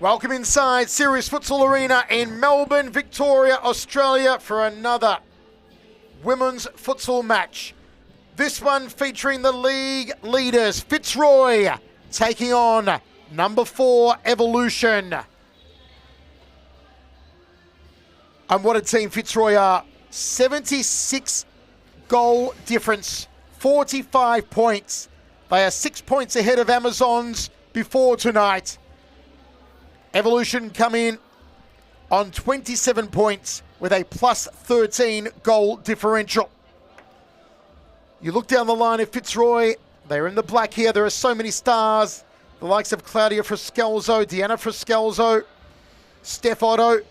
Welcome inside Sirius Futsal Arena in Melbourne, Victoria, Australia for another women's futsal match. This one featuring the league leaders, Fitzroy, taking on number 4, Evolution. And what a team Fitzroy are. 76 goal difference, 45 points. They are 6 points ahead of Amazons before tonight. Evolution come in on 27 points with a plus 13 goal differential. You look down the line of Fitzroy, they're in the black here. There are so many stars. The likes of Claudia Frascalzo, Deanna Frascalzo, Steph Otto,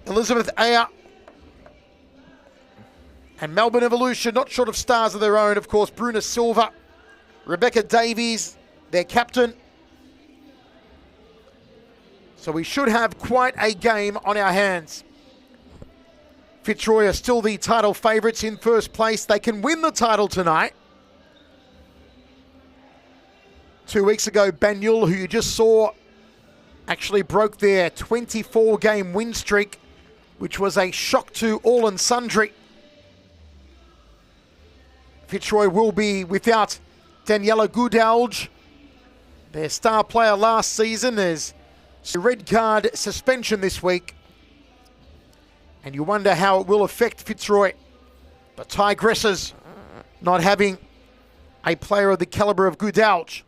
Elizabeth Ayer, and Melbourne Evolution, not short of stars of their own. Of course, Bruna Silva, Rebecca Davies, their captain. So we should have quite a game on our hands. Fitzroy are still the title favourites in first place. They can win the title tonight. 2 weeks ago, Banyul, who you just saw, actually broke their 24-game win streak, which was a shock to all and sundry. Fitzroy will be without Daniela Goodalge, their star player last season. There's a red card suspension this week, and you wonder how it will affect Fitzroy. But Tigresses not having a player of the calibre of Goodalge.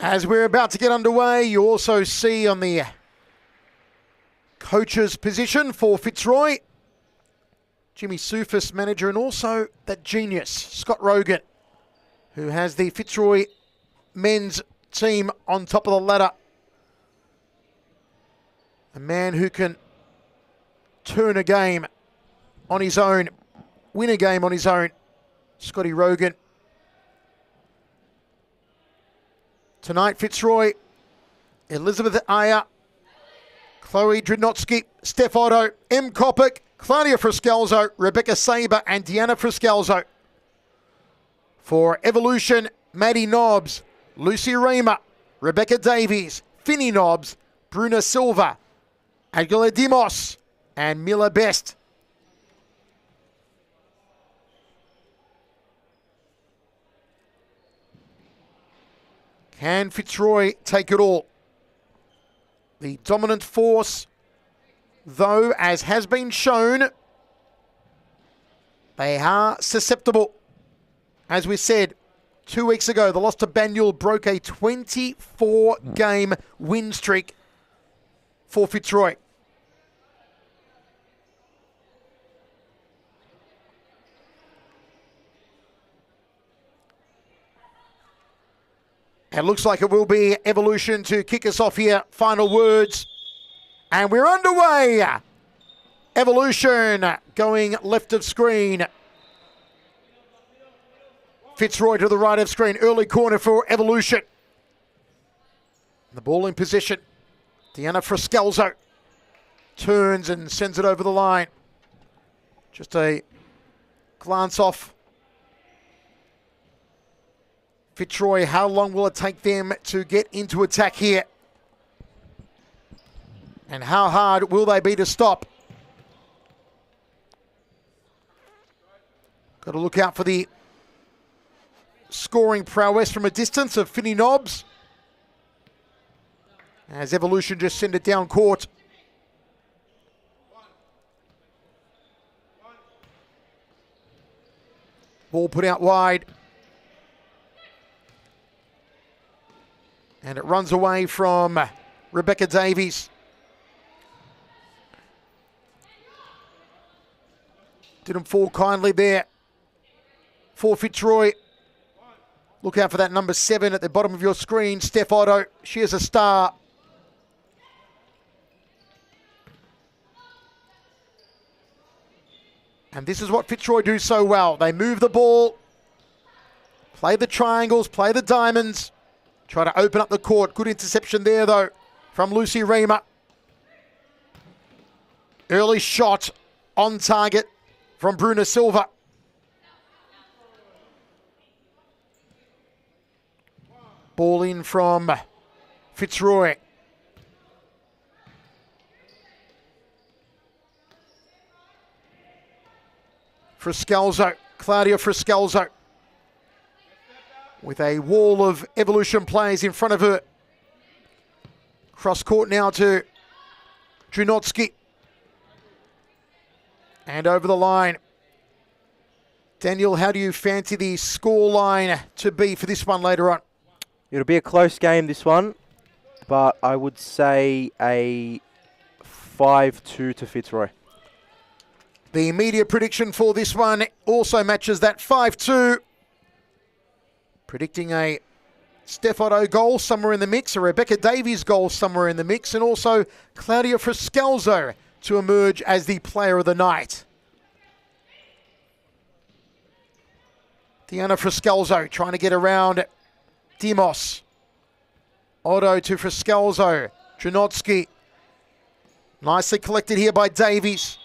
As we're about to get underway, you also see on the coach's position for Fitzroy, Jimmy Soufis, manager, and also that genius, Scott Rogan, who has the Fitzroy men's team on top of the ladder. A man who can turn a game on his own, win a game on his own, Scotty Rogan. Tonight, Fitzroy, Elizabeth Ayer, Chloe Dridnotsky, Steph Otto, M. Kopic, Claudia Frascalzo, Rebecca Saber, and Deanna Frascalzo. For Evolution, Maddie Nobbs, Lucy Reamer, Rebecca Davies, Finny Nobbs, Bruna Silva, Aguila Dimos, and Mila Best. Can Fitzroy take it all? The dominant force, though, as has been shown, they are susceptible. As we said 2 weeks ago, the loss to Banyul broke a 24-game win streak for Fitzroy. It looks like it will be Evolution to kick us off here. Final words. And we're underway. Evolution going left of screen. Fitzroy to the right of screen. Early corner for Evolution. The ball in position. Deanna Frascalzo turns and sends it over the line. Just a glance off. Fitzroy, how long will it take them to get into attack here? And how hard will they be to stop? Got to look out for the scoring prowess from a distance of Finney Nobbs. As Evolution just send it down court. Ball put out wide. And it runs away from Rebecca Davies. Didn't fall kindly there for Fitzroy. Look out for that number 7 at the bottom of your screen, Steph Otto. She is a star. And this is what Fitzroy do so well. They move the ball, play the triangles, play the diamonds, try to open up the court. Good interception there, though, from Lucy Reamer. Early shot on target from Bruna Silva. Ball in from Fitzroy. Friscalzo, Claudia Friscalzo, with a wall of Evolution players in front of her. Cross court now to Drunotsky. And over the line. Daniel, how do you fancy the score line to be for this one later on? It'll be a close game, this one, but I would say a 5-2 to Fitzroy. The media prediction for this one also matches that 5-2. Predicting a Steph Otto goal somewhere in the mix, a Rebecca Davies goal somewhere in the mix, and also Claudia Friscalzo to emerge as the player of the night. Deanna Friscalzo trying to get around Demos. Otto to Friscalzo. Drunotsky. Nicely collected here by Davies.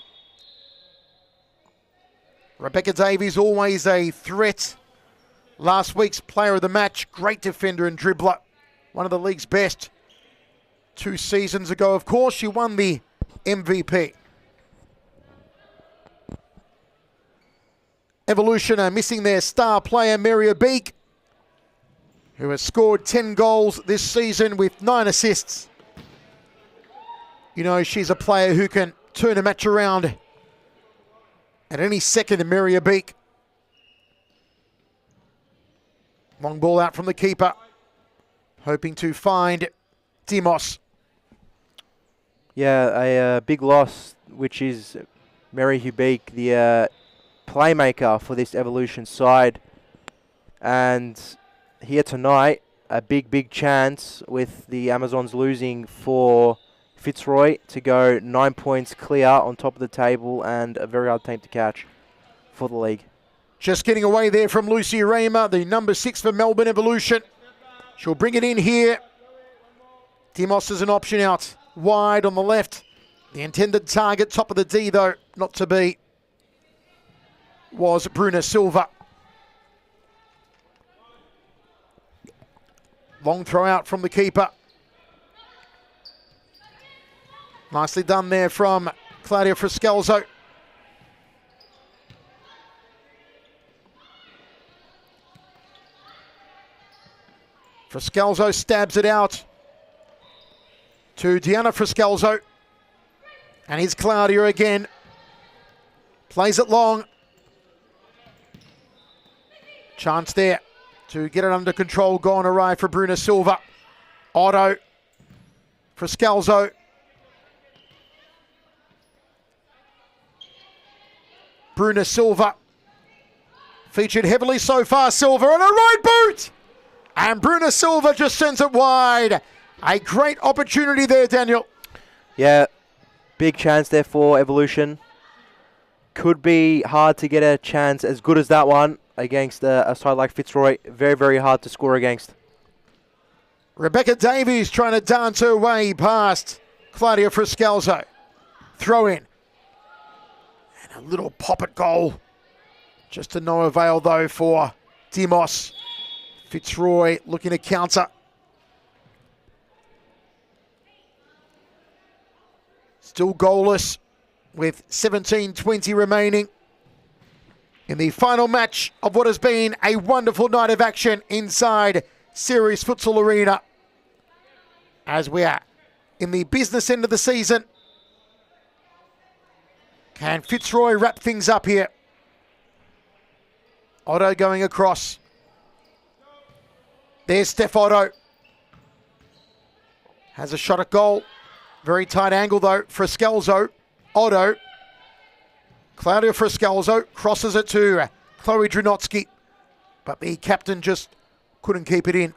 Rebecca Davies, always a threat. Last week's player of the match. Great defender and dribbler. One of the league's best. 2 seasons ago, of course, she won the MVP. Evolution are missing their star player, Mary Beek, who has scored 10 goals this season with 9 assists. You know, she's a player who can turn a match around at any second, Mary Beek. Long ball out from the keeper, hoping to find Demos. Yeah, a big loss, which is Mary Hubeek, the playmaker for this Evolution side. And here tonight, a big chance with the Amazons losing for Fitzroy to go 9 points clear on top of the table, and a very hard team to catch for the league. Just getting away there from Lucy Raymer, the number 6 for Melbourne Evolution. She'll bring it in here. Demos is an option out wide on the left. The intended target, top of the D though, not to be, was Bruna Silva. Long throw out from the keeper. Nicely done there from Claudia Friscalzo. Friscalzo stabs it out to Deanna Friscalzo. And here's Claudia again. Plays it long. Chance there to get it under control. Gone awry for Bruna Silva. Otto. Friscalzo. Bruna Silva. Featured heavily so far, Silva, and a right boot! And Bruna Silva just sends it wide. A great opportunity there, Daniel. Yeah, big chance there for Evolution. Could be hard to get a chance as good as that one against a side like Fitzroy. Very hard to score against. Rebecca Davies trying to dance her way past Claudia Friscalzo. Throw in. And a little pop-it goal. Just to no avail, though, for Demos. Fitzroy looking to counter. Still goalless with 17:20 remaining. in the final match of what has been a wonderful night of action inside Series Futsal Arena. As we are in the business end of the season, can Fitzroy wrap things up here? Otto going across. There's Steph Otto. Has a shot at goal. Very tight angle though. Friscalzo. Otto. Claudia Friscalzo crosses it to Chloe Drinotsky. But the captain just couldn't keep it in.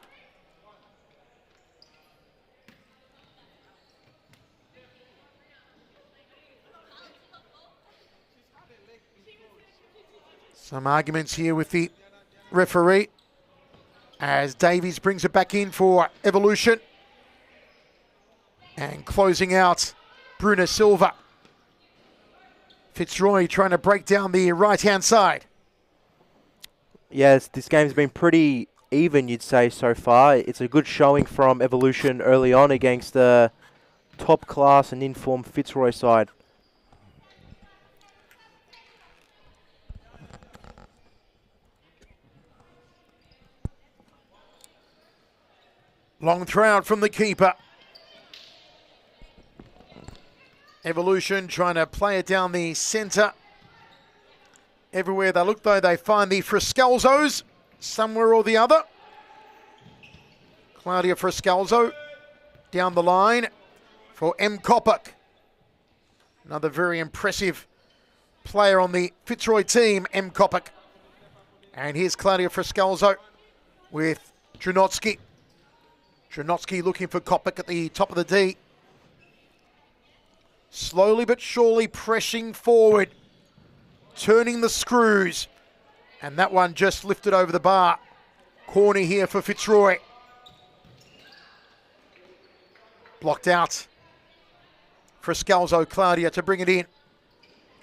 Some arguments here with the referee as Davies brings it back in for Evolution. And closing out, Bruna Silva. Fitzroy trying to break down the right-hand side. Yes, this game's been pretty even, you'd say, so far. It's a good showing from Evolution early on against the top-class and informed Fitzroy side. Long throw out from the keeper. Evolution trying to play it down the centre. Everywhere they look, though, they find the Friscalzos somewhere or the other. Claudia Friscalzo down the line for M. Kopic. Another very impressive player on the Fitzroy team, M. Kopic. And here's Claudia Friscalzo with Drinotsky. Drinotsky looking for Kopic at the top of the D. Slowly but surely pressing forward. Turning the screws. And that one just lifted over the bar. Corner here for Fitzroy. Blocked out. Friscalzo, Claudia to bring it in.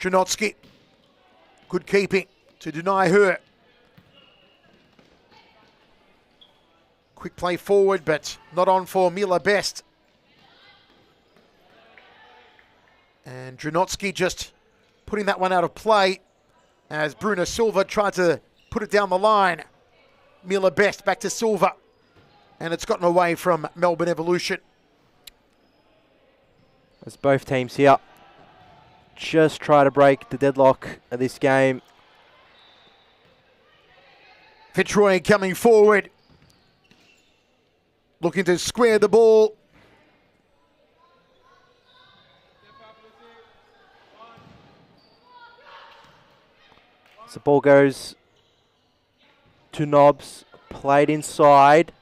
Drinotsky. Good keeping to deny her. Quick play forward, but not on for Mila Best. And Drinotsky just putting that one out of play as Bruna Silva tried to put it down the line. Mila Best back to Silva. And it's gotten away from Melbourne Evolution. As both teams here just try to break the deadlock of this game. Fitzroy coming forward. Looking to square the ball. So the ball goes to Knobs, played inside.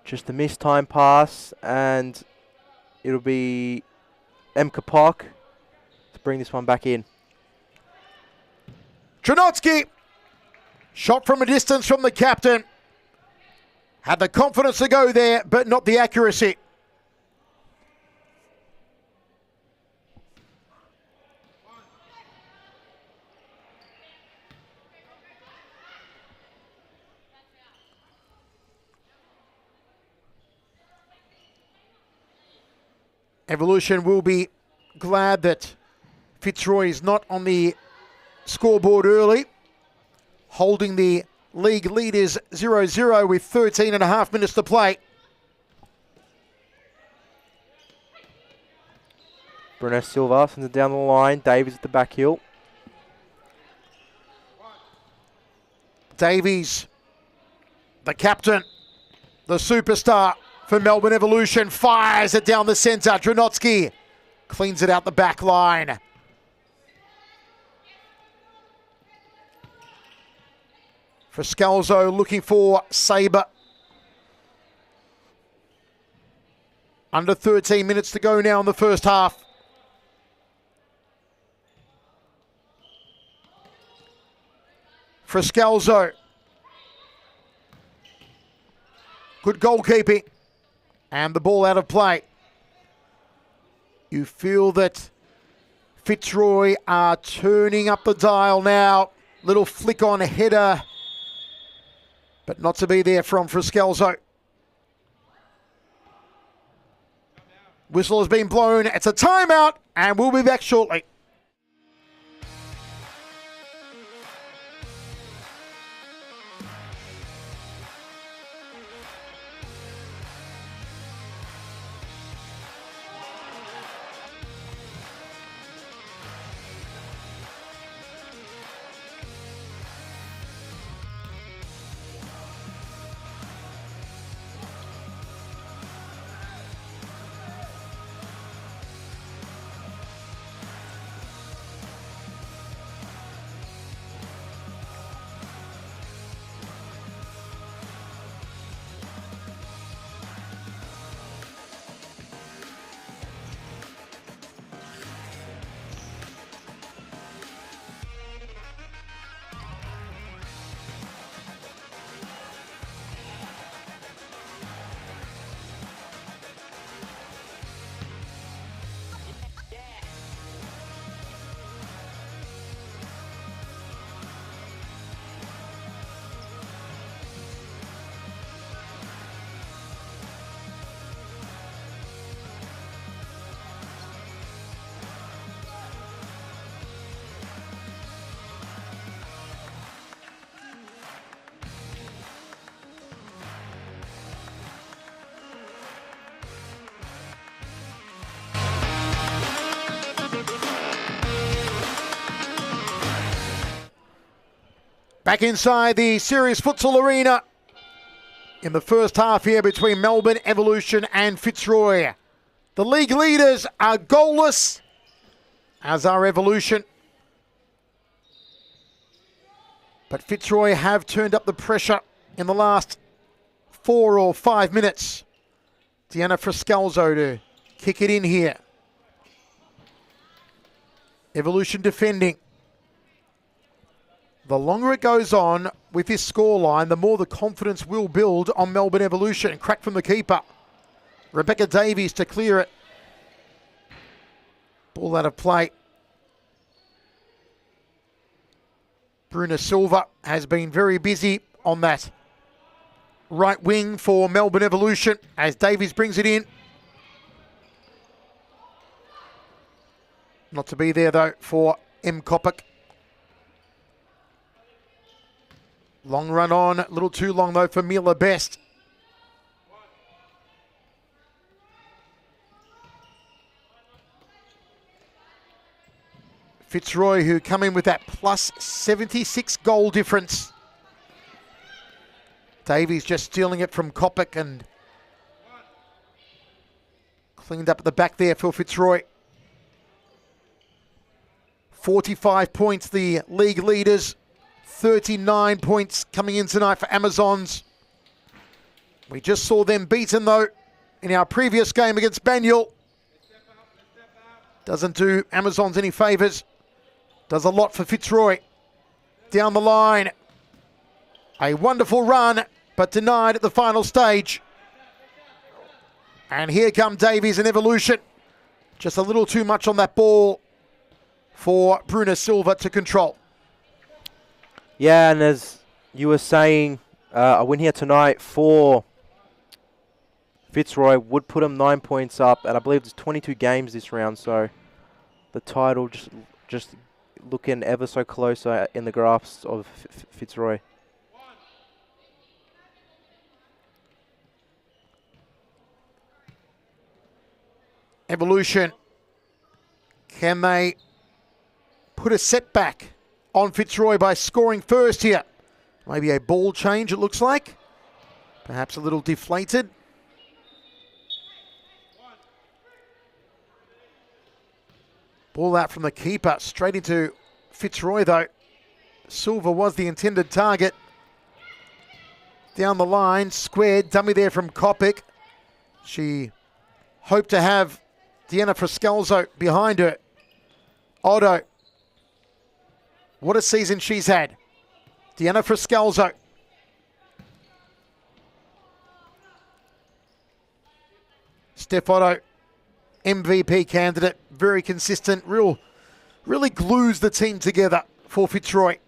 Just a missed time pass, and it'll be M. Kapok to bring this one back in. Drinotsky. Shot from a distance from the captain. Had the confidence to go there, but not the accuracy. Evolution will be glad that Fitzroy is not on the scoreboard early, holding the league leaders 0-0 with 13.5 minutes to play. Bruno Silva sends it down the line. Davies at the back heel. Davies, the captain, the superstar for Melbourne Evolution, fires it down the centre. Drinotsky cleans it out the back line. Friscalzo looking for Sabre. Under 13 minutes to go now in the first half. Friscalzo. Good goalkeeping. And the ball out of play. You feel that Fitzroy are turning up the dial now. Little flick on header. But not to be there from Friscalzo. Whistle has been blown. It's a timeout, and we'll be back shortly. Back inside the Serious Futsal Arena in the first half here between Melbourne Evolution and Fitzroy. The league leaders are goalless, as are Evolution. But Fitzroy have turned up the pressure in the last 4 or 5 minutes. Deanna Frascalzo to kick it in here. Evolution defending. The longer it goes on with this scoreline, the more the confidence will build on Melbourne Evolution. Crack from the keeper. Rebecca Davies to clear it. Ball out of play. Bruna Silva has been very busy on that right wing for Melbourne Evolution as Davies brings it in. Not to be there though for M. Kopic. Long run on, a little too long though for Mila Best. Fitzroy, who come in with that plus 76 goal difference. Davies just stealing it from Kopic and cleaned up at the back there for Fitzroy. 45 points, the league leaders. 39 points coming in tonight for Amazons. We just saw them beaten though in our previous game against Banyule. Doesn't do Amazons any favours. Does a lot for Fitzroy. Down the line. A wonderful run, but denied at the final stage. And here come Davies and Evolution. Just a little too much on that ball for Bruna Silva to control. Yeah, and as you were saying, a win here tonight for Fitzroy would put them 9 points up, and I believe there's 22 games this round, so the title just looking ever so closer in the graphs of Fitzroy. Evolution, can they put a setback on Fitzroy by scoring first here? Maybe a ball change, it looks like. Perhaps a little deflated. Ball out from the keeper, straight into Fitzroy though. Silva was the intended target. Down the line, squared, dummy there from Kopic. She hoped to have Deanna Frascalzo behind her. Otto. What a season she's had. Deanna Frascalzo. Steph Otto, MVP candidate, very consistent, really glues the team together for Fitzroy.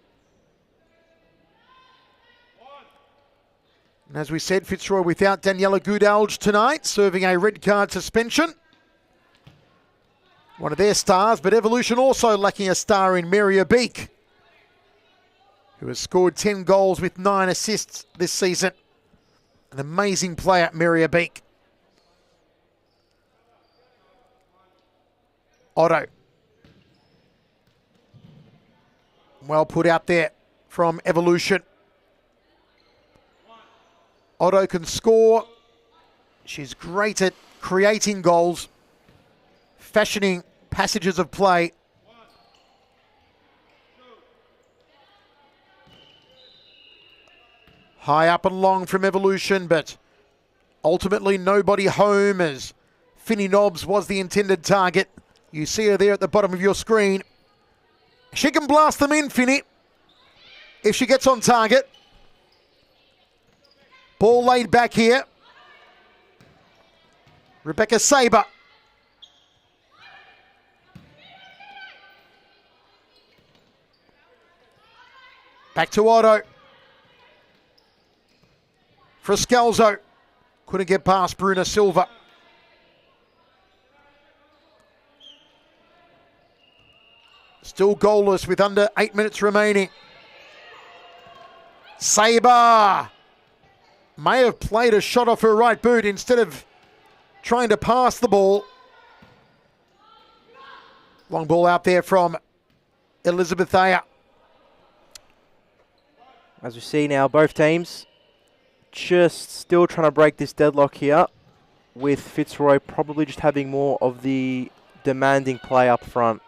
And as we said, Fitzroy without Daniela Goodalge tonight, serving a red card suspension. One of their stars, but Evolution also lacking a star in Maria Beek, who has scored 10 goals with 9 assists this season. An amazing player, Maria Beek. Otto. Well put out there from Evolution. Otto can score. She's great at creating goals, fashioning passages of play. High up and long from Evolution, but ultimately nobody home as Finny Nobbs was the intended target. You see her there at the bottom of your screen. She can blast them in, Finny, if she gets on target. Ball laid back here. Rebecca Saber. Back to Otto. Frascalzo. Couldn't get past Bruna Silva. Still goalless with under 8 minutes remaining. Saber may have played a shot off her right boot instead of trying to pass the ball. Long ball out there from Elizabeth Ayer. As we see now, both teams just still trying to break this deadlock here, with Fitzroy probably just having more of the demanding play up front.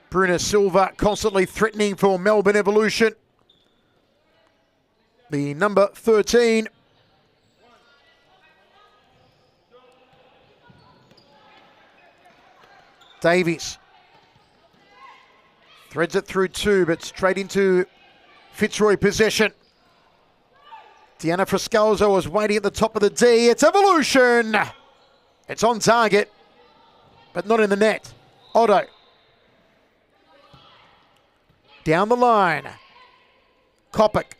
Bruna Silva constantly threatening for Melbourne Evolution. The number 13. Davies threads it through two, but straight into Fitzroy possession. Deanna Frascalzo was waiting at the top of the D. It's Evolution. It's on target, but not in the net. Otto. Down the line. Kopic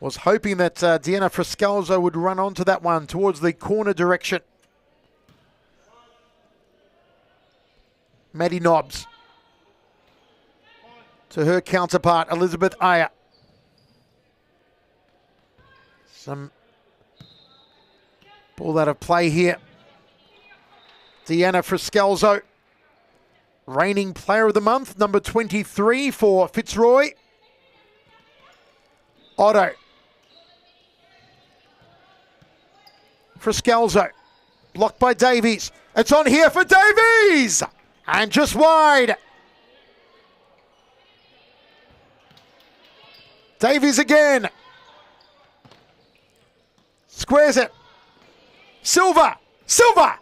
was hoping that Deanna Frascalzo would run onto that one towards the corner direction. Maddie Nobbs to her counterpart, Elizabeth Ayer. Some ball out of play here. Deanna Frascalzo, reigning player of the month, number 23 for Fitzroy. Otto. Frascalzo, blocked by Davies. It's on here for Davies! And just wide. Davies again. Squares it. Silva. Silva.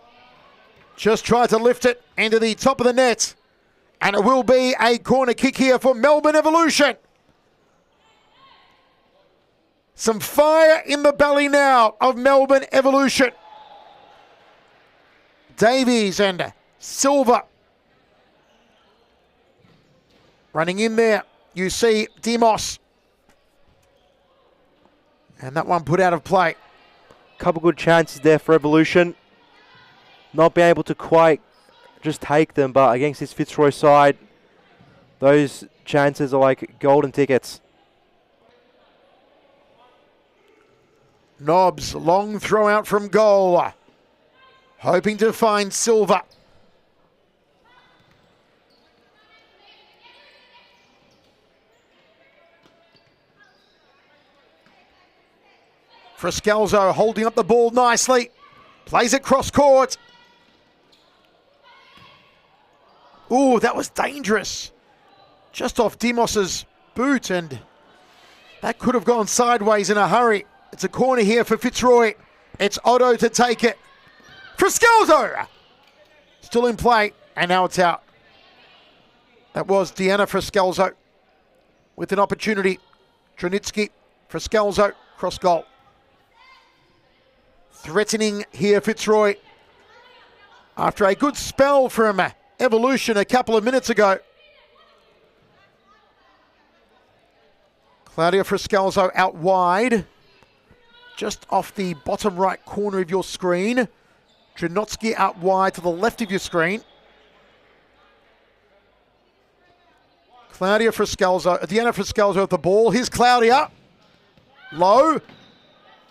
Just tried to lift it into the top of the net. And it will be a corner kick here for Melbourne Evolution. Some fire in the belly now of Melbourne Evolution. Davies and Silva. Running in there, you see Demos. And that one put out of play. Couple good chances there for Evolution. Not being able to quite just take them, but against this Fitzroy side, those chances are like golden tickets. Nobbs, long throw out from goal. Hoping to find Silva. Frascalzo holding up the ball nicely. Plays it cross court. Ooh, that was dangerous. Just off Demos's boot, and that could have gone sideways in a hurry. It's a corner here for Fitzroy. It's Otto to take it. Frascalzo! Still in play, and now it's out. That was Deanna Frascalzo with an opportunity. Tronitsky, Frascalzo, cross goal. Threatening here, Fitzroy. After a good spell from Evolution a couple of minutes ago. Claudia Frascalzo out wide. Just off the bottom right corner of your screen. Trinotsky out wide to the left of your screen. Claudia Frascalzo, Deanna Frascalzo with the ball. Here's Claudia. Low.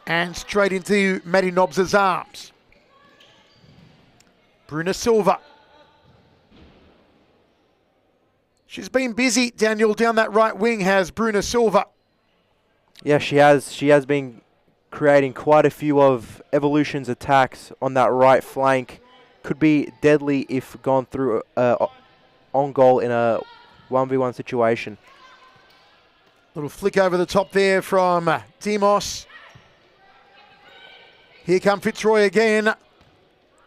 And straight into Maddie Nobbs' arms. Bruna Silva. She's been busy, Daniel, down that right wing, has Bruna Silva. Yeah, she has. She has been creating quite a few of Evolution's attacks on that right flank. Could be deadly if gone through on goal in a 1v1 situation. Little flick over the top there from Demos. Here come Fitzroy again.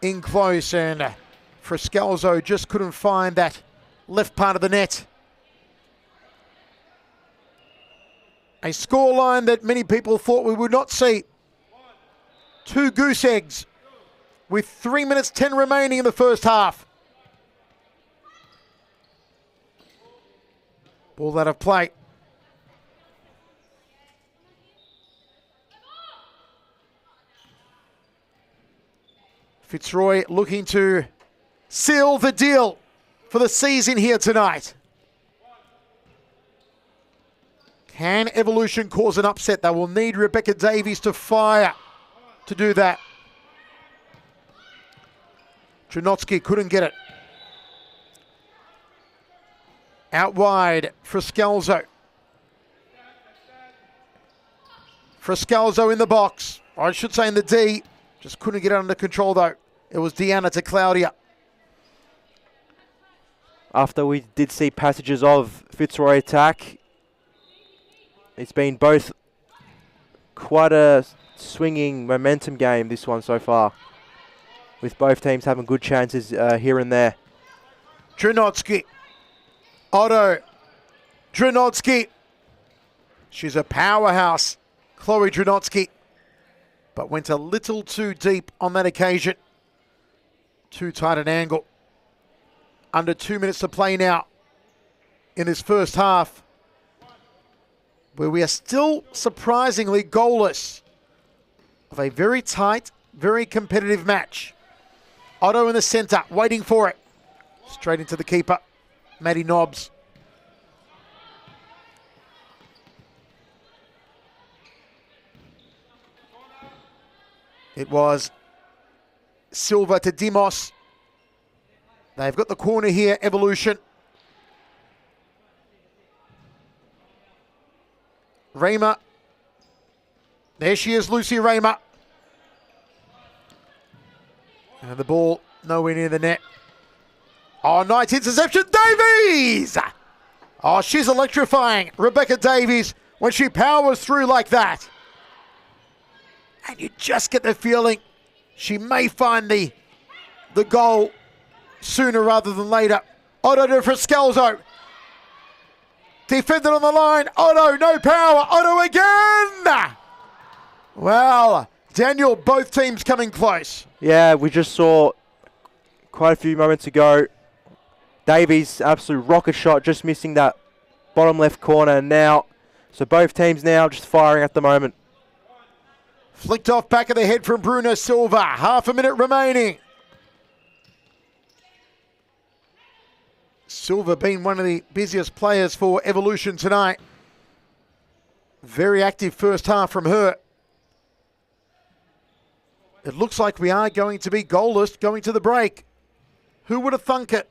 In close, and Frascalzo just couldn't find that left part of the net. A scoreline that many people thought we would not see. 2 goose eggs with 3 minutes 10 remaining in the first half. Ball out of play. Fitzroy looking to seal the deal for the season here tonight. Can Evolution cause an upset? They will need Rebecca Davies to fire to do that. Trinotsky couldn't get it. Out wide, Frascalzo. Frascalzo in the box. Or I should say in the D. Just couldn't get it under control though. It was Deanna to Claudia. After we did see passages of Fitzroy attack, it's been both quite a swinging momentum game, this one so far, with both teams having good chances here and there. Dranotsky. Otto. Dranotsky. She's a powerhouse, Chloe Dranotsky, but went a little too deep on that occasion. Too tight an angle. Under 2 minutes to play now in this first half, where we are still surprisingly goalless of a very tight, very competitive match. Otto in the centre, waiting for it. Straight into the keeper, Maddie Nobbs. It was Silva to Dimos. They've got the corner here, Evolution. Raymer. There she is, Lucy Raymer. And the ball nowhere near the net. Oh, nice interception, Davies! Oh, she's electrifying, Rebecca Davies, when she powers through like that. And you just get the feeling she may find the goal sooner rather than later. Otto to Frascalzo. Defended on the line. Otto, no power. Otto again. Well, Daniel, both teams coming close. Yeah, we just saw quite a few moments ago. Davies, absolute rocket shot, just missing that bottom left corner now. So both teams now just firing at the moment. Flicked off back of the head from Bruno Silva. Half a minute remaining. Silva being one of the busiest players for Evolution tonight. Very active first half from her. It looks like we are going to be goalless going to the break. Who would have thunk it?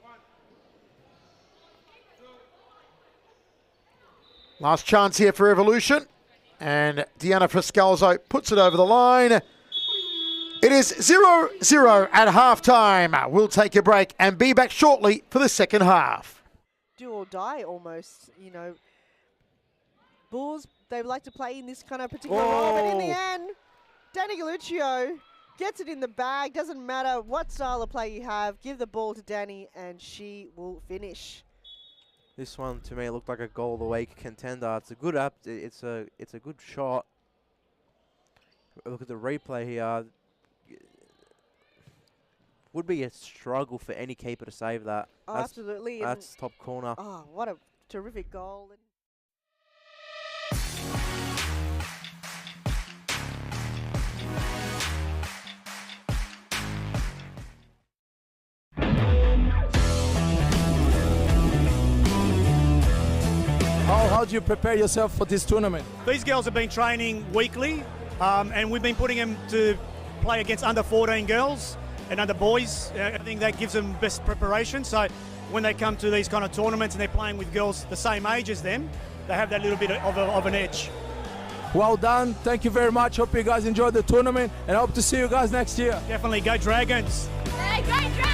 Last chance here for Evolution. And Deanna Frascalzo puts it over the line. It is 0-0 at halftime. We'll take a break and be back shortly for the second half. Do or die almost, you know. Bulls, they like to play in this kind of particular role, but in the end, Danny Galuccio gets it in the bag. Doesn't matter what style of play you have. Give the ball to Danny and she will finish. This one to me looked like a goal of the week contender. It's a good up. It's a good shot. Look at the replay here. Would be a struggle for any keeper to save that. Oh, absolutely. That's top corner. Oh, what a terrific goal. How do you prepare yourself for this tournament? These girls have been training weekly, and we've been putting them to play against under 14 girls and under boys. I think that gives them best preparation. So when they come to these kind of tournaments and they're playing with girls the same age as them, they have that little bit of an edge. Well done. Thank you very much. Hope you guys enjoyed the tournament and hope to see you guys next year. Definitely. Go Dragons. Hey, go Dragons!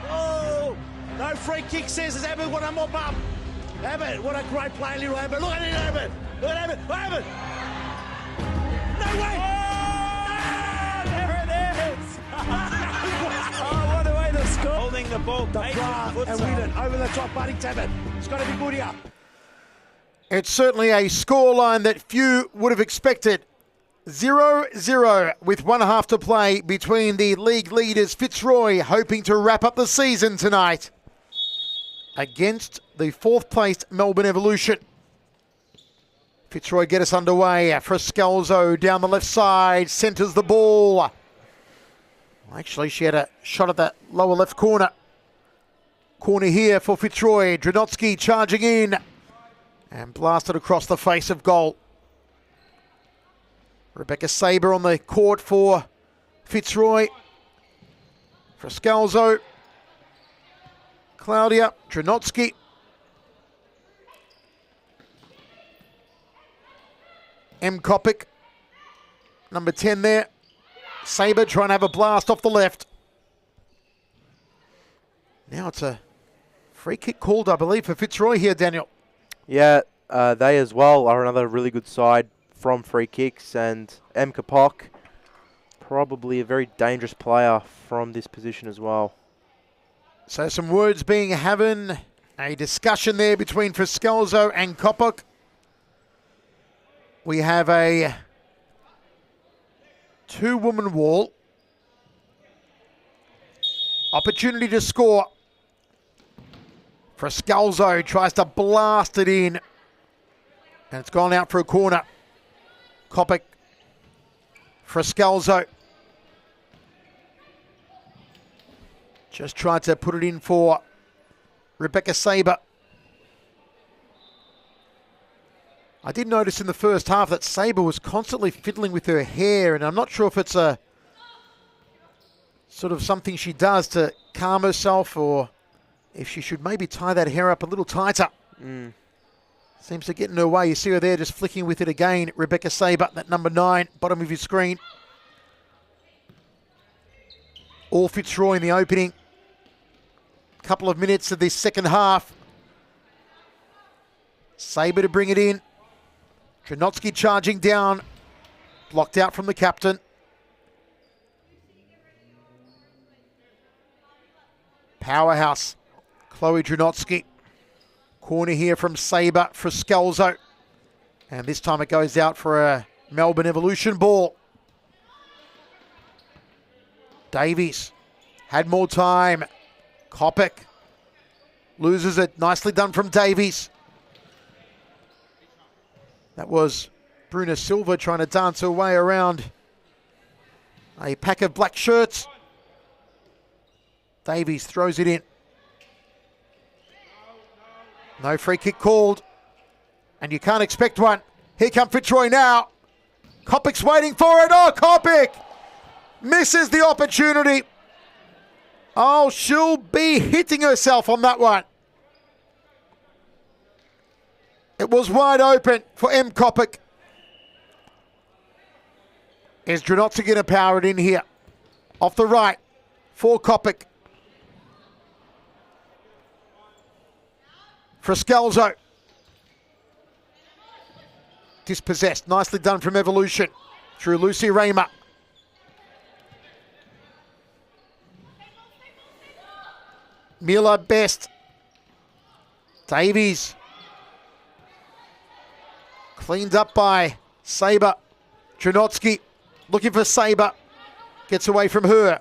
Oh, no free kick, says Abbott. What a mop up. Abbott, what a great play, little Abbott. Look at it, Abbott. Look at Abbott. Abbott. No way. Oh, there it is. Oh, what a way to score. Holding the ball. And win it over the top, Buddy Abbott. It's got to be good here. It's certainly a scoreline that few would have expected. 0-0 with 1 half to play between the league leaders Fitzroy, hoping to wrap up the season tonight against the 4th placed Melbourne Evolution. Fitzroy get us underway. Frascalzo down the left side, centres the ball. Actually, she had a shot at that lower left corner. Corner here for Fitzroy. Dranotsky charging in and blasted across the face of goal. Rebecca Saber on the court for Fitzroy. Frascalzo. Claudia Dranotsky. M. Kopic, number 10 there. Saber trying to have a blast off the left. Now it's a free kick called, I believe, for Fitzroy here, Daniel. Yeah, they as well are another really good side from free kicks, and M. Kapok, probably a very dangerous player from this position as well. So some words being having, a discussion there between Frascalzo and Kopok. We have a 2-woman wall. Opportunity to score. Frascalzo tries to blast it in, and it's gone out for a corner. Kopik, Frascalzo just tried to put it in for Rebecca Saber. I did notice in the first half that Saber was constantly fiddling with her hair, and I'm not sure if it's a sort of something she does to calm herself, or if she should maybe tie that hair up a little tighter. Seems to get in her way. You see her there just flicking with it again. Rebecca Saber, that number 9, bottom of your screen. All Fitzroy in the opening couple of minutes of this second half. Saber to bring it in. Dranotsky charging down. Blocked out from the captain. Powerhouse, Chloe Dranotsky. Corner here from Saber for Frascalzo. And this time it goes out for a Melbourne Evolution ball. Davies had more time. Kopik loses it. Nicely done from Davies. That was Bruna Silva trying to dance her way around a pack of black shirts. Davies throws it in. No free kick called. And you can't expect one. Here come Fitzroy now. Kopik's waiting for it. Oh, Kopik misses the opportunity. Oh, she'll be hitting herself on that one. It was wide open for M. Kopik. Is Dranotsky going to power it in here? Off the right for Kopik. Frascalzo. Dispossessed. Nicely done from Evolution. Through Lucy Raymer. Miller Best. Davies. Cleaned up by Saber. Dranotsky looking for Saber. Gets away from her.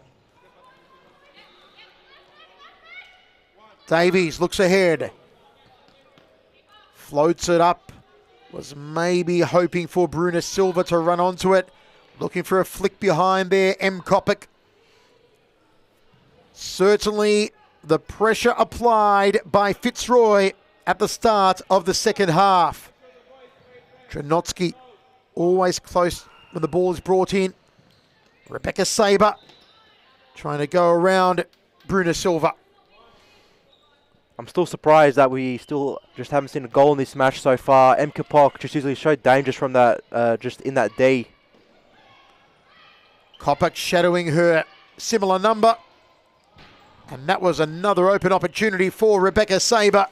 Davies looks ahead. Floats it up. Was maybe hoping for Bruna Silva to run onto it. Looking for a flick behind there. M. Kopik. Certainly the pressure applied by Fitzroy at the start of the second half. Dranotsky always close when the ball is brought in. Rebecca Saber trying to go around Bruna Silva. I'm still surprised that we still just haven't seen a goal in this match so far. M. Kapok just usually showed dangerous from that, just in that D. Kopik shadowing her similar number. And that was another open opportunity for Rebecca Saber.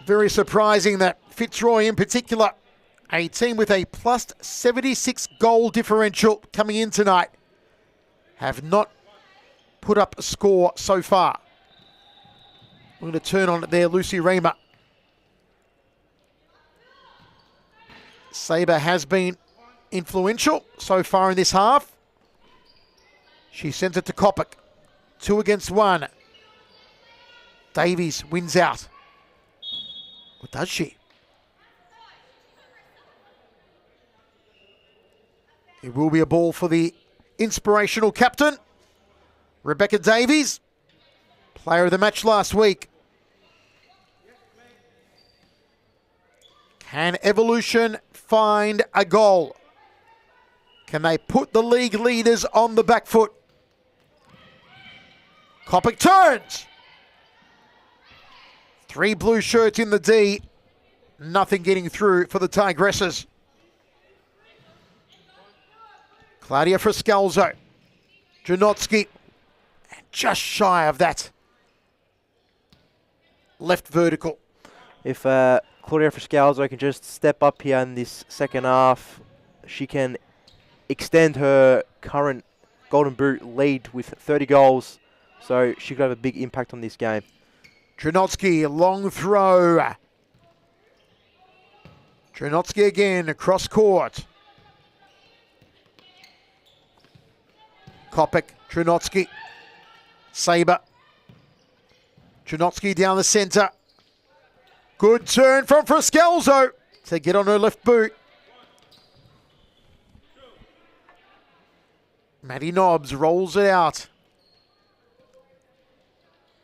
Very surprising that Fitzroy in particular, a team with a plus 76 goal differential coming in tonight, have not put up a score so far. We're going to turn on it there, Lucy Reamer. Saber has been influential so far in this half. She sends it to Kopic. 2 against 1. Davies wins out. Or does she? It will be a ball for the inspirational captain, Rebecca Davies, player of the match last week. Can Evolution find a goal? Can they put the league leaders on the back foot? Kopic turns. 3 blue shirts in the D. Nothing getting through for the Tigresses. Claudia Friscalzo. Janotsky. And just shy of that. Left vertical. If Claudia Friscalzo can just step up here in this second half, she can extend her current Golden Boot lead with 30 goals. So she could have a big impact on this game. Janotsky, long throw. Janotsky again, across court. Kopic, Janotsky. Saber. Janotsky down the centre. Good turn from Friscalzo to get on her left boot. Maddie Nobbs rolls it out.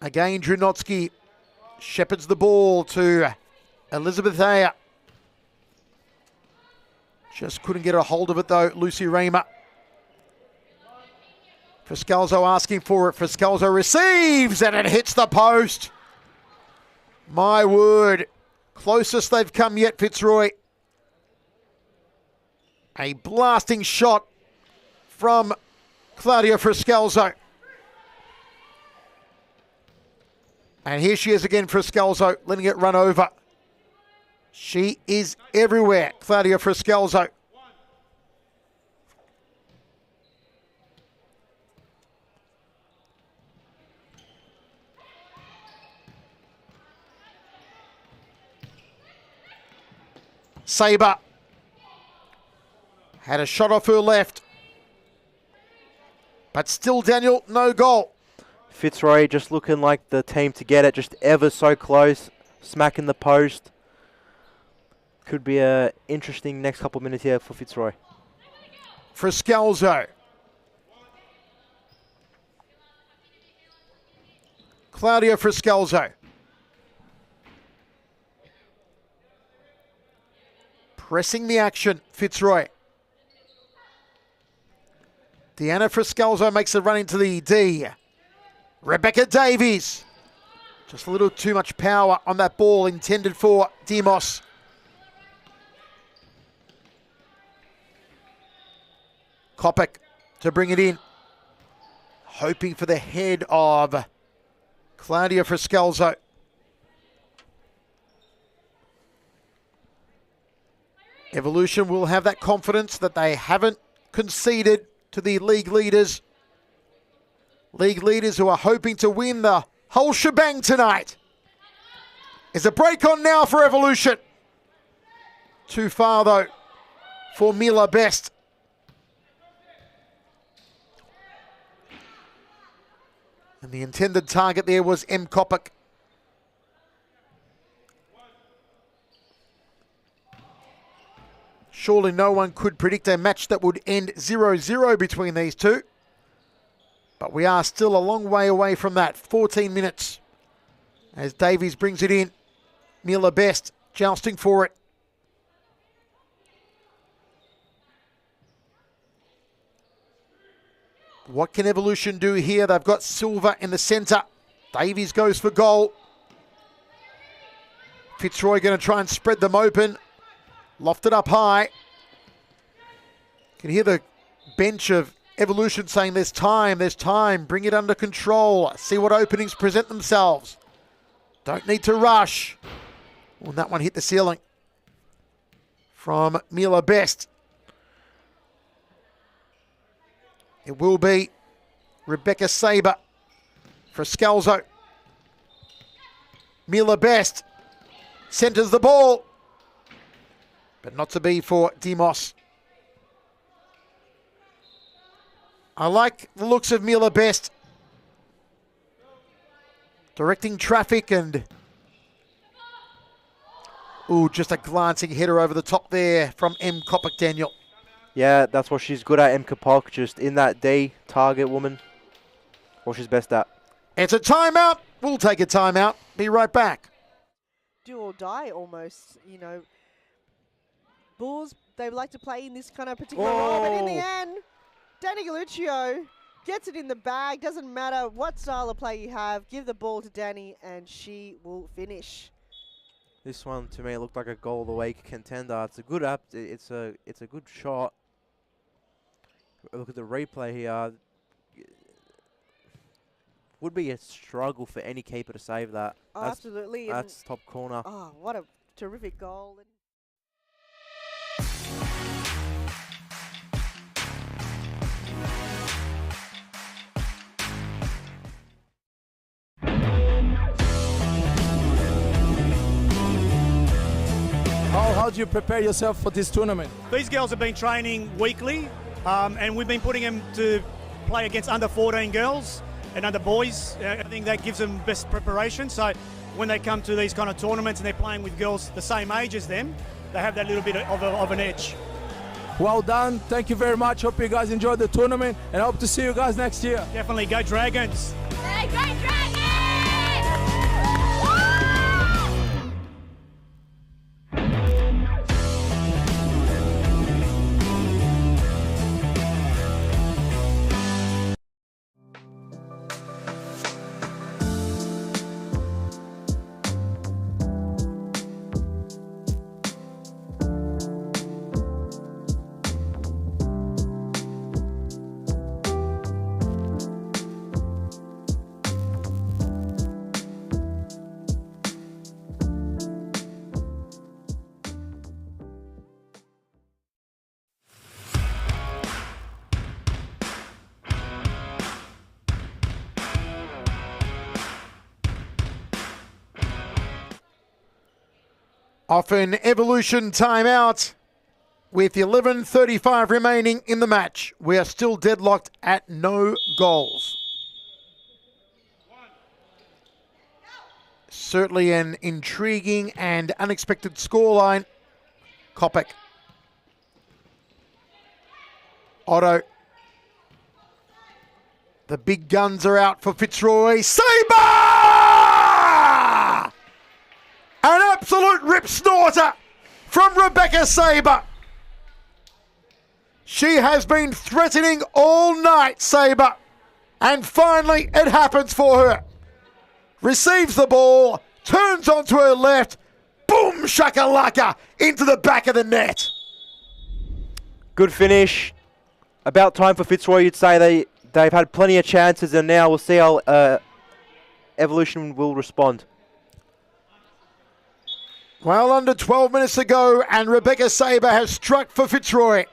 Again, Janotsky shepherds the ball to Elizabeth Ayer. Just couldn't get a hold of it though, Lucy Reamer. Friscalzo asking for it. Friscalzo receives and it hits the post. My word. Closest they've come yet, Fitzroy. A blasting shot from Claudia Friscalzo. And here she is again, Friscalzo, letting it run over. She is everywhere, Claudia Friscalzo. Saber had a shot off her left. But still, Daniel, no goal. Fitzroy just looking like the team to get it, just ever so close, smacking the post. Could be a interesting next couple of minutes here for Fitzroy. Friscalzo. Claudia Friscalzo. Pressing the action, Fitzroy. Deanna Friscalzo makes a run into the D. Rebecca Davies. Just a little too much power on that ball intended for Demos. Kopic to bring it in. Hoping for the head of Claudia Friscalzo. Evolution will have that confidence that they haven't conceded to the league leaders. League leaders who are hoping to win the whole shebang tonight. Is a break on now for Evolution. Too far though for Mila Best. And the intended target there was M. Kopic. Surely no one could predict a match that would end 0-0 between these two. But we are still a long way away from that. 14 minutes as Davies brings it in. Mila Best jousting for it. What can Evolution do here? They've got Silva in the centre. Davies goes for goal. Fitzroy going to try and spread them open. Lofted up high. Can hear the bench of Evolution saying there's time, bring it under control, see what openings present themselves. Don't need to rush. Well, that one hit the ceiling from Mila Best. It will be Rebecca Saber for Scalzo. Mila Best centres the ball, but not to be for Demos. I like the looks of Mila Best. Directing traffic and... Ooh, just a glancing header over the top there from M. Kopic, Daniel. Yeah, that's what she's good at, M. Kopic, just in that D, target woman. What she's best at. It's a timeout. We'll take a timeout. Be right back. Do or die almost, you know. Bulls, they like to play in this kind of particular role, but in the end, Danny Galluccio gets it in the bag. Doesn't matter what style of play you have. Give the ball to Danny and she will finish. This one, to me, looked like a goal of the week contender. It's a good up. It's a good shot. Look at the replay here. Would be a struggle for any keeper to save that. Oh, absolutely. That's top corner. Oh, what a terrific goal. How do you prepare yourself for this tournament? These girls have been training weekly, and we've been putting them to play against under 14 girls and under boys. I think that gives them best preparation. So when they come to these kind of tournaments and they're playing with girls the same age as them, they have that little bit of an edge. Well done. Thank you very much. Hope you guys enjoyed the tournament and hope to see you guys next year. Definitely go Dragons. Hey, go Dragons! Off an Evolution timeout with 11:35 remaining in the match. We are still deadlocked at no goals. Certainly an intriguing and unexpected scoreline. Kopic. Otto. The big guns are out for Fitzroy. Saber! An absolute rip snorter from Rebecca Saber. She has been threatening all night, Saber. And finally, it happens for her. Receives the ball, turns onto her left, boom, shakalaka, into the back of the net. Good finish. About time for Fitzroy, you'd say. They've had plenty of chances, and now we'll see how Evolution will respond. Well, under 12 minutes to go, and Rebecca Saber has struck for Fitzroy.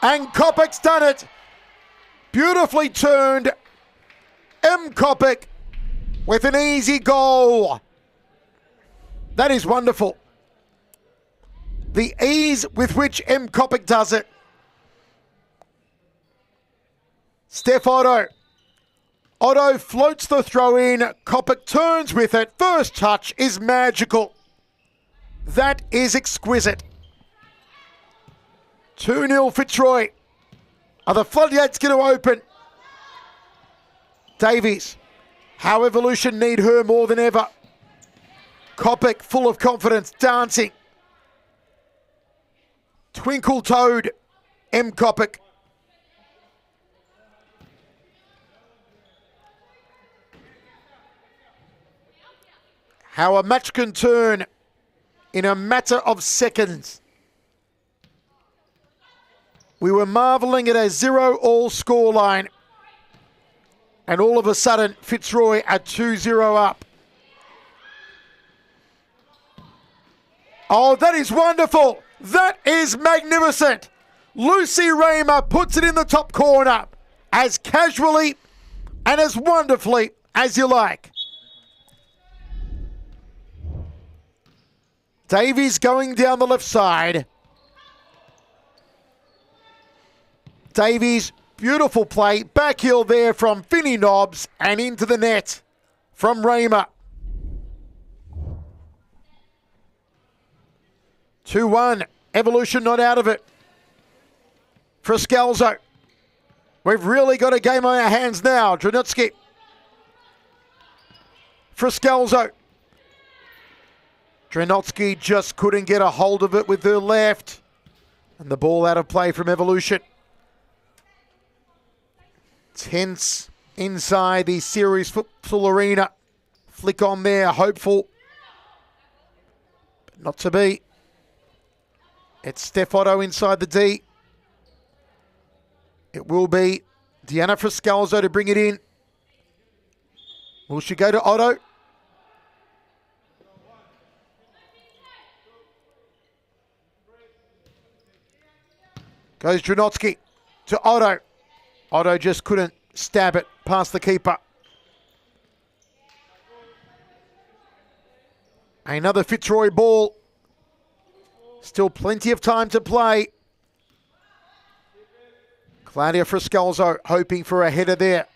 And Kopic's done it. Beautifully turned. M. Kopic with an easy goal. That is wonderful. The ease with which M. Kopic does it. Steph Otto. Otto floats the throw in. Kopic turns with it. First touch is magical. That is exquisite. 2-0 Fitzroy. Are the floodgates going to open? Davies. How Evolution need her more than ever. Kopic full of confidence, dancing. Twinkle-toed M. Kopic. How a match can turn in a matter of seconds. We were marvelling at a 0-all scoreline. And all of a sudden, Fitzroy are 2-0 up. Oh, that is wonderful. That is magnificent. Lucy Raymer puts it in the top corner as casually and as wonderfully as you like. Davies going down the left side. Davies, beautiful play. Back heel there from Finney Nobbs and into the net from Raymer. 2-1. Evolution not out of it. Friscalzo. We've really got a game on our hands now. Dranitsky. Friscalzo. Dranitsky just couldn't get a hold of it with her left. And the ball out of play from Evolution. Tense inside the series futsal arena. Flick on there, hopeful. But not to be. It's Steph Otto inside the D. It will be Deanna Friscalzo to bring it in. Will she go to Otto? Goes Dranitsky to Otto. Otto just couldn't stab it past the keeper. Another Fitzroy ball. Still plenty of time to play. Claudia Friscalzo hoping for a header there.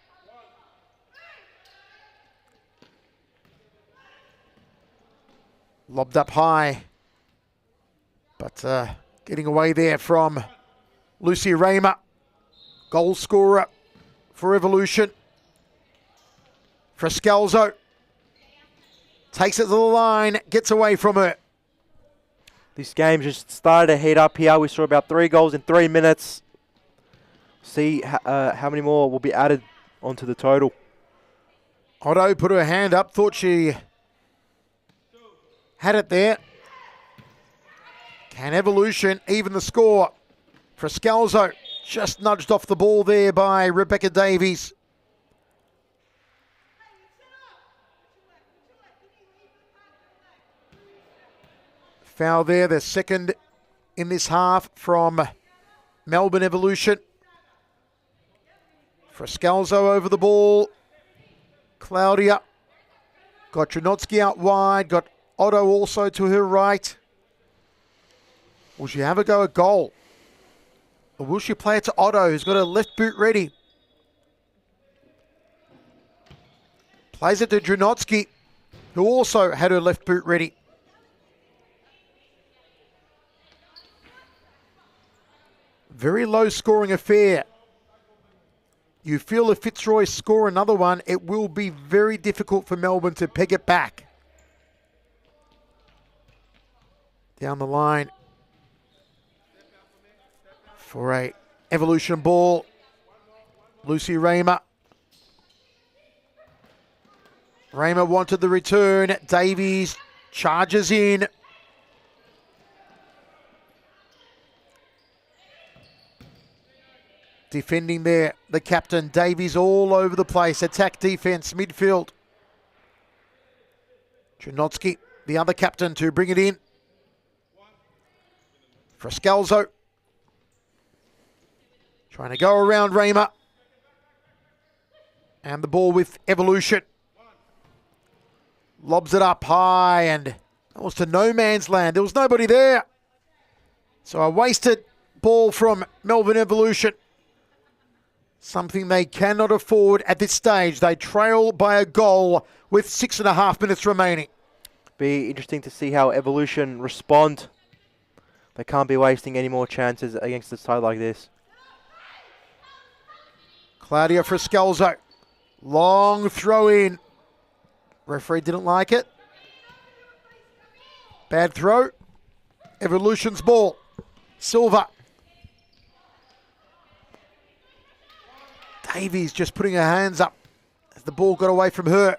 Lobbed up high. But getting away there from Lucy Raymer. Goal scorer for Evolution. Friscalzo takes it to the line, gets away from her. This game just started to heat up here. We saw about 3 goals in 3 minutes. See how many more will be added onto the total. Otto put her hand up, thought she had it there. Can Evolution even the score? Friscalzo just nudged off the ball there by Rebecca Davies. Foul there, the second in this half from Melbourne Evolution. Friscalzo over the ball. Claudia got Dranitsky out wide, got Otto also to her right. Will she have a go at goal? Or will she play it to Otto, who's got her left boot ready? Plays it to Dranitsky, who also had her left boot ready. Very low scoring affair. You feel if Fitzroy score another one, it will be very difficult for Melbourne to peg it back. Down the line for a Evolution ball. Lucy Raymer. Raymer wanted the return. Davies charges in. Defending there, the captain, Davies all over the place. Attack, defense, midfield. Dranitsky, the other captain, to bring it in. Friscalzo. Trying to go around Raymer. And the ball with Evolution. Lobs it up high and that was to no man's land. There was nobody there. So a wasted ball from Melbourne Evolution. Something they cannot afford at this stage. They trail by a goal with 6.5 minutes remaining. Be interesting to see how Evolution respond. They can't be wasting any more chances against a side like this. Claudia Friscalzo. Long throw in. Referee didn't like it. Bad throw. Evolution's ball. Silva. Davies just putting her hands up as the ball got away from her.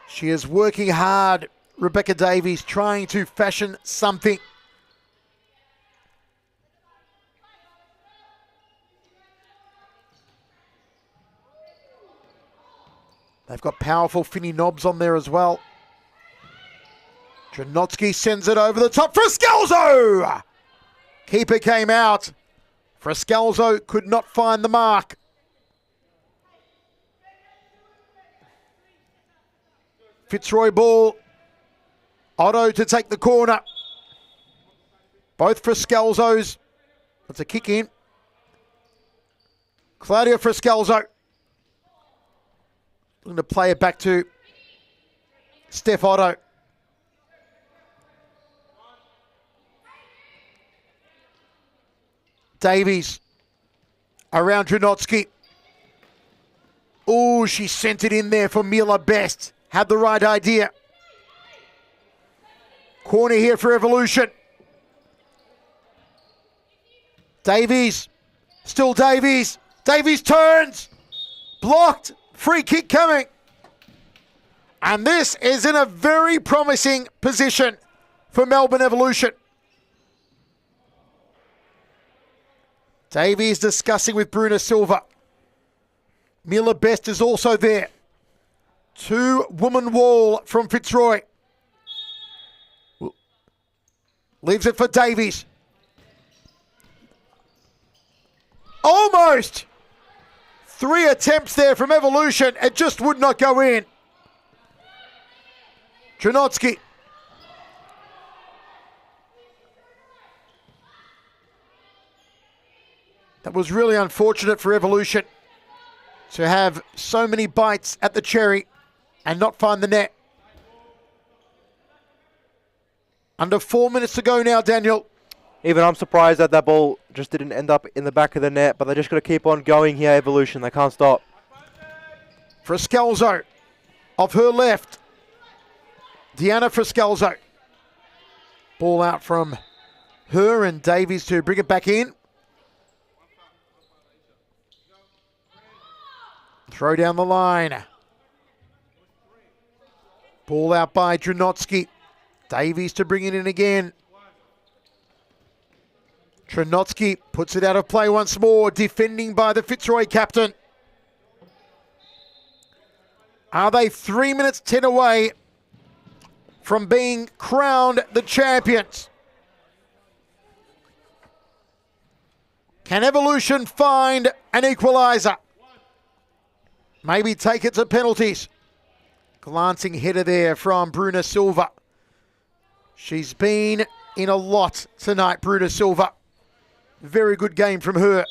She is working hard, Rebecca Davies, trying to fashion something. They've got powerful Finny knobs on there as well. Dranotsky sends it over the top for Scalzo! Keeper came out. Frascalzo could not find the mark. Fitzroy ball. Otto to take the corner. Both Frascalzos. That's a kick in. Claudio Frascalzo. Looking to play it back to Steph Otto. Davies around Dranotsky. Oh, she sent it in there for Mila Best. Had the right idea. Corner here for Evolution. Davies. Still Davies. Davies turns. Blocked. Free kick coming. And this is in a very promising position for Melbourne Evolution. Davies discussing with Bruna Silva. Mila Best is also there. 2-woman wall from Fitzroy. Leaves it for Davies. Almost! 3 attempts there from Evolution. It just would not go in. Dranotsky. That was really unfortunate for Evolution to have so many bites at the cherry and not find the net. Under 4 minutes to go now, Daniel. Even I'm surprised that that ball just didn't end up in the back of the net, but they just got to keep on going here, Evolution. They can't stop. Frascalzo off her left. Deanna Frascalzo. Ball out from her and Davies to bring it back in. Throw down the line. Ball out by Dranotsky. Davies to bring it in again. Dranotsky puts it out of play once more. Defending by the Fitzroy captain. Are they 3 minutes 10 away from being crowned the champions? Can Evolution find an equaliser? Maybe take it to penalties. Glancing header there from Bruna Silva. She's been in a lot tonight, Bruna Silva. Very good game from her.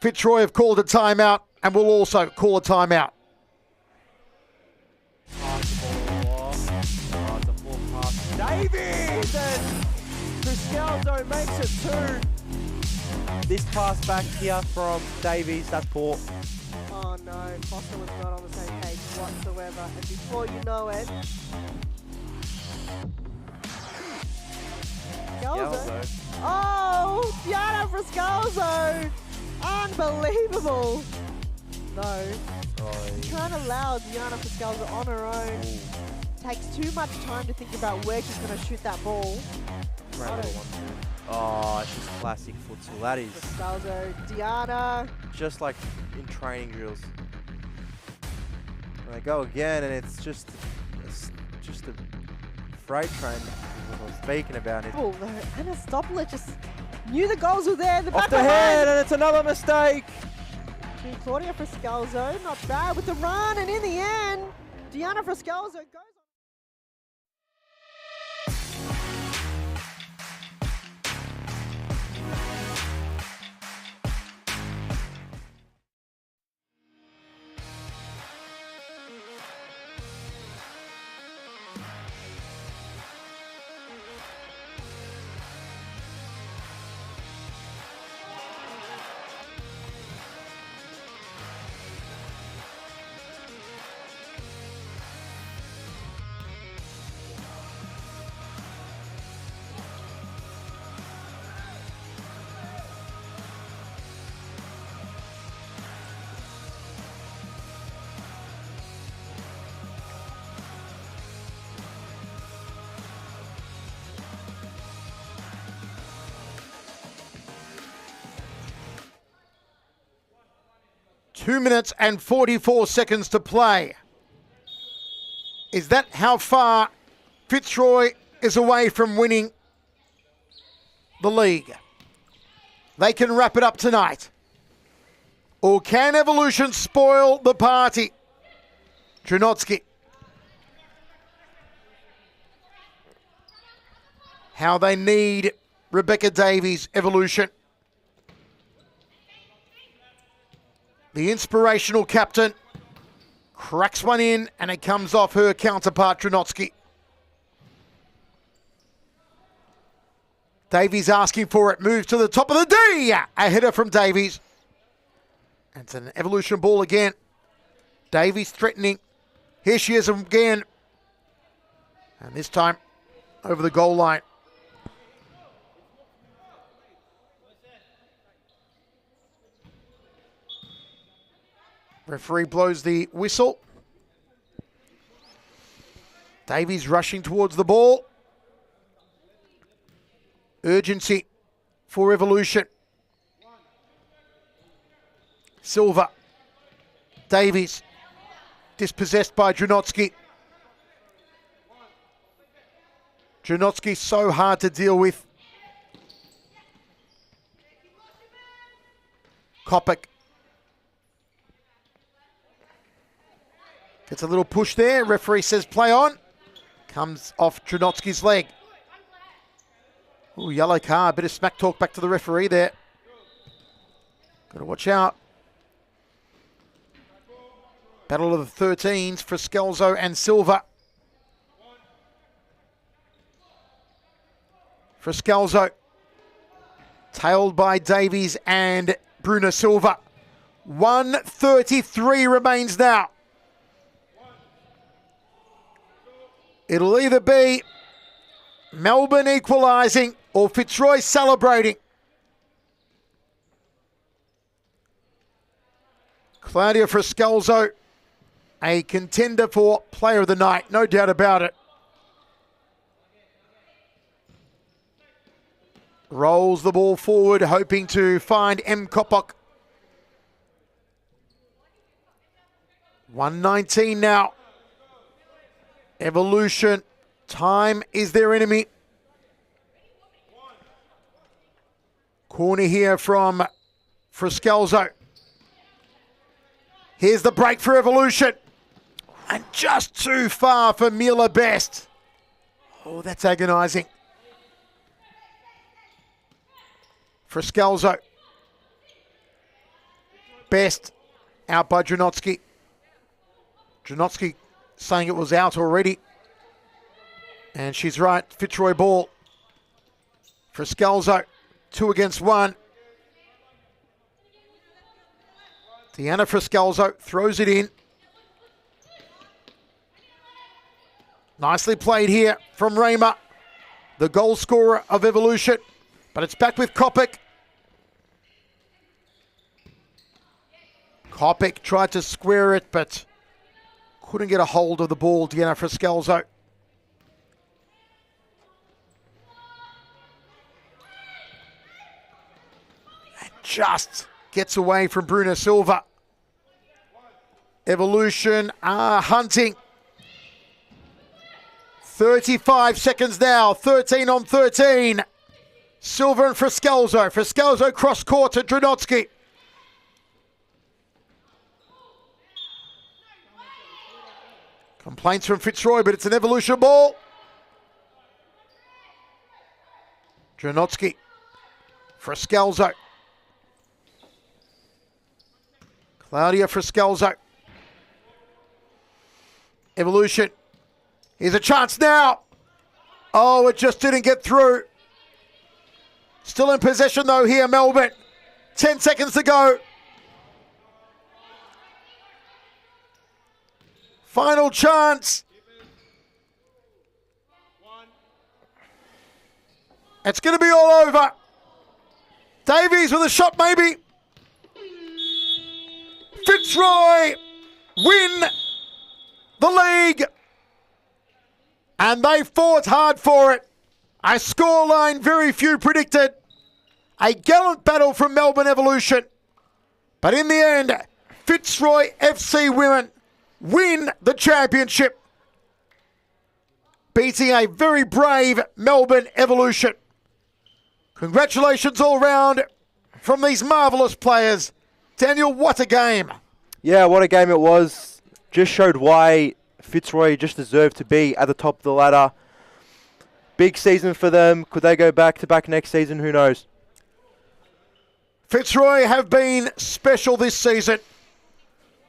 Fitzroy have called a timeout and will also call a timeout. Davies! And Frascalzo makes it 2. This pass back here from Davies, that's poor. Oh no, Foster was not on the same page whatsoever. And before you know it, Frascalzo. Oh, Diana Frascalzo! Unbelievable! No, you can't allow Diana Frascalzo on her own. Takes too much time to think about where she's going to shoot that ball. Oh, she's classic futsal. That is Frascalzo, Diana. just like in training drills. And they go again, and it's just a freight train. What I was speaking about it. Oh no, Anna Stopler just knew the goals were there in the back Off the of her head, and it's another mistake. To Claudia Frascalzo, not bad with the run, and in the end, Diana Frascalzo goes on. 2 minutes and 44 seconds to play. Is that how far Fitzroy is away from winning the league? They can wrap it up tonight. Or can Evolution spoil the party? Drnotsky. How they need Rebecca Davies, Evolution. The inspirational captain cracks one in, and it comes off her counterpart, Drnotsky. Davies asking for it, moves to the top of the D. A header from Davies. And it's an Evolution ball again. Davies threatening. Here she is again. And this time over the goal line. Referee blows the whistle. Davies rushing towards the ball. Urgency for Evolution. Silva. Davies. Dispossessed by Drnotsky. Drnotsky so hard to deal with. Kopic. Gets a little push there. Referee says play on. Comes off Drnotsky's leg. Ooh, yellow card. Bit of smack talk back to the referee there. Got to watch out. Battle of the 13s for Scalzo and Silva. For Scalzo. Tailed by Davies and Bruna Silva. 1:33 remains now. It'll either be Melbourne equalising or Fitzroy celebrating. Claudia Frascalzo, a contender for player of the night, no doubt about it. Rolls the ball forward, hoping to find M. Kopok. 1:19 now. Evolution, time is their enemy. Corner here from Frascalzo. Here's the break for Evolution. And just too far for Mila Best. Oh, that's agonising. Frascalzo. Best out by Drnotsky. Drnotsky saying it was out already. And she's right. Fitzroy ball. Frascalzo. 2 against 1. Deanna Frascalzo throws it in. Nicely played here from Raymer, the goal scorer of Evolution. But it's back with Kopic. Kopic tried to square it, but couldn't get a hold of the ball, Deanna Frascalzo. And just gets away from Bruna Silva. Evolution are hunting. 35 seconds now, 13 on 13. Silva and Frascalzo. Frascalzo cross court to Drnotsky. Complaints from Fitzroy, but it's an Evolution ball. Drnotsky. Frascalzo. Claudia Frascalzo. Evolution. Here's a chance now. Oh, it just didn't get through. Still in possession though here, Melbourne. 10 seconds to go. Final chance. It's going to be all over. Davies with a shot maybe. Fitzroy win the league. And they fought hard for it. A scoreline very few predicted. A gallant battle from Melbourne Evolution. But in the end, Fitzroy FC women win the championship, beating a very brave Melbourne Evolution. Congratulations all round from these marvellous players. Daniel, what a game. Yeah, what a game it was. Just showed why Fitzroy just deserved to be at the top of the ladder. Big season for them. Could they go back to back next season? Who knows? Fitzroy have been special this season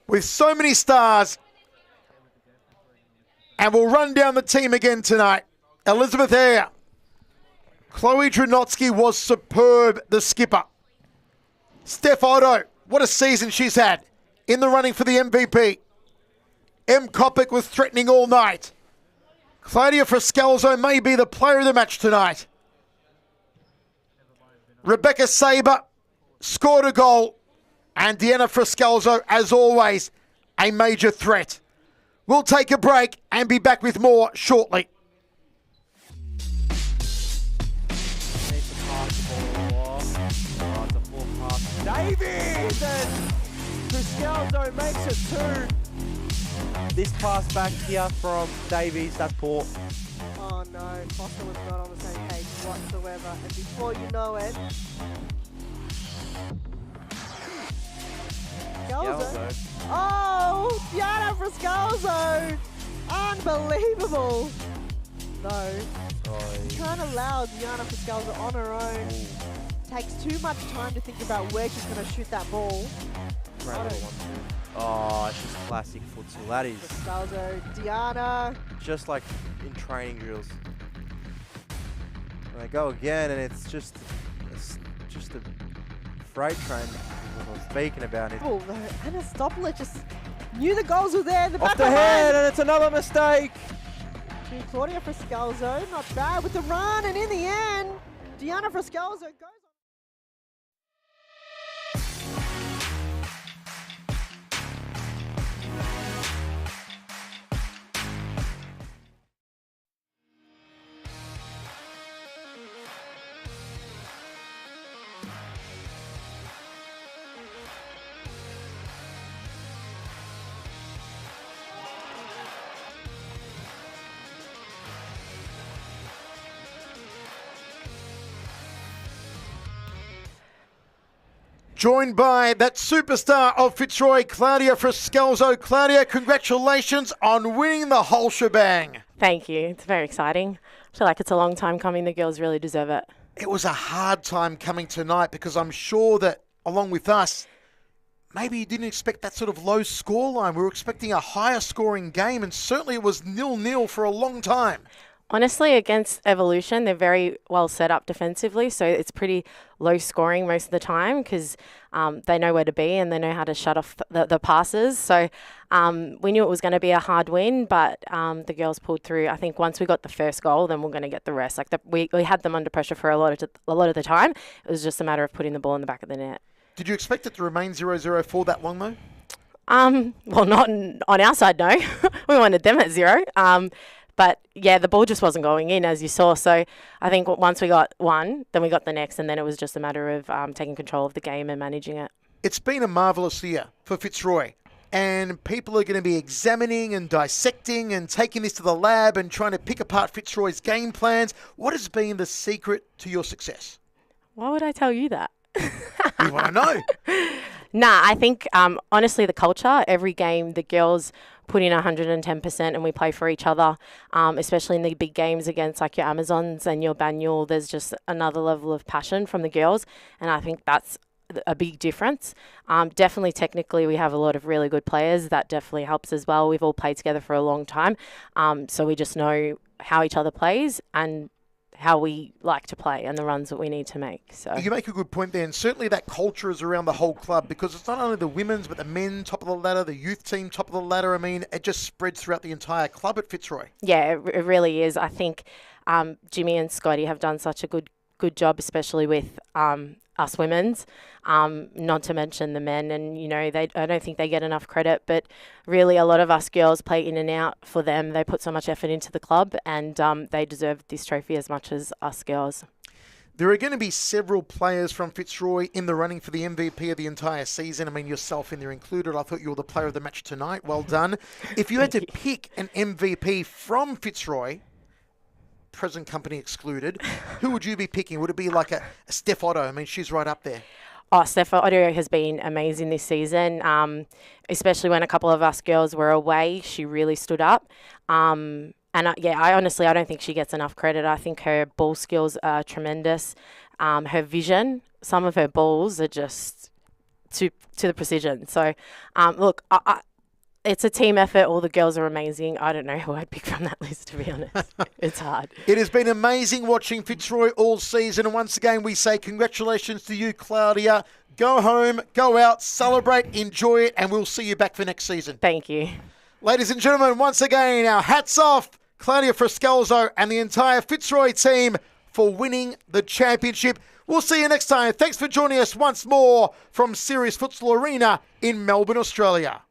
with so many stars. And we'll run down the team again tonight. Elizabeth Eyre. Chloe Dranotsky was superb, the skipper. Steph Otto, what a season she's had. In the running for the MVP. M. Kopic was threatening all night. Claudia Frascalzo may be the player of the match tonight. Rebecca Saber scored a goal. And Deanna Frascalzo, as always, a major threat. We'll take a break and be back with more shortly. Davies and Frascalzo makes it 2. This pass back here from Davies, that poor. Oh no, Foster was not on the same page whatsoever. And before you know it, Frascalzo. Oh, Diana Frascalzo! Unbelievable! No, you can't allow Diana Frascalzo on her own. Takes too much time to think about where she's going to shoot that ball. Oh, she's classic futsal. That is Frascalzo, Diana. just like in training drills. And they go again, and it's just a freight train. I was speaking about it. Oh, no, Anna Stopler just knew the goals were there in the back Off the of her head, and it's another mistake. To Claudia Frascalzo, not bad with the run, and in the end, Diana Frascalzo goes on. Joined by that superstar of Fitzroy, Claudia Frascalzo. Claudia, congratulations on winning the whole shebang. Thank you. It's very exciting. I feel like it's a long time coming. The girls really deserve it. It was a hard time coming tonight because I'm sure that, along with us, maybe you didn't expect that sort of low scoreline. We were expecting a higher scoring game, and certainly it was 0-0 for a long time. Honestly, against Evolution, they're very well set up defensively, so it's pretty low scoring most of the time because they know where to be and they know how to shut off the passes. So we knew it was going to be a hard win, but the girls pulled through. I think once we got the first goal, then we're going to get the rest. Like we had them under pressure for a lot of the time. It was just a matter of putting the ball in the back of the net. Did you expect it to remain 0-0 for that long, though? Well, not on our side, no. We wanted them at 0. But, yeah, the ball just wasn't going in, as you saw. So I think once we got one, then we got the next, and then it was just a matter of taking control of the game and managing it. It's been a marvellous year for Fitzroy, and people are going to be examining and dissecting and taking this to the lab and trying to pick apart Fitzroy's game plans. What has been the secret to your success? Why would I tell you that? We want to know. Nah, I think, honestly, the culture, every game, the girls put in 110% and we play for each other, especially in the big games against like your Amazons and your Banyul. There's just another level of passion from the girls, and I think that's a big difference. Definitely technically we have a lot of really good players. That definitely helps as well. We've all played together for a long time, so we just know how each other plays and how we like to play and the runs that we need to make. So you make a good point there, and certainly that culture is around the whole club because it's not only the women's but the men top of the ladder, the youth team top of the ladder. I mean, it just spreads throughout the entire club at Fitzroy. Yeah, it really is. I think Jimmy and Scotty have done such a good job, especially with us women's, not to mention the men. And, you know, I don't think they get enough credit, but really a lot of us girls play in and out for them. They put so much effort into the club, and they deserve this trophy as much as us girls. There are going to be several players from Fitzroy in the running for the MVP of the entire season. I mean, yourself in there included. I thought you were the player of the match tonight. Well done. If you had to pick an MVP from Fitzroy, present company excluded, who would you be picking? Would it be like a Steph Otto? I mean, she's right up there. Oh, Steph Otto has been amazing this season, especially when a couple of us girls were away. She really stood up. I honestly, I don't think she gets enough credit. I think her ball skills are tremendous. Her vision, some of her balls are just to the precision. So, look, it's a team effort. All the girls are amazing. I don't know who I'd pick from that list, to be honest. It's hard. It has been amazing watching Fitzroy all season. And once again, we say congratulations to you, Claudia. Go home, go out, celebrate, enjoy it, and we'll see you back for next season. Thank you. Ladies and gentlemen, once again, our hats off, Claudia Friscalzo and the entire Fitzroy team for winning the championship. We'll see you next time. Thanks for joining us once more from Serious Futsal Arena in Melbourne, Australia.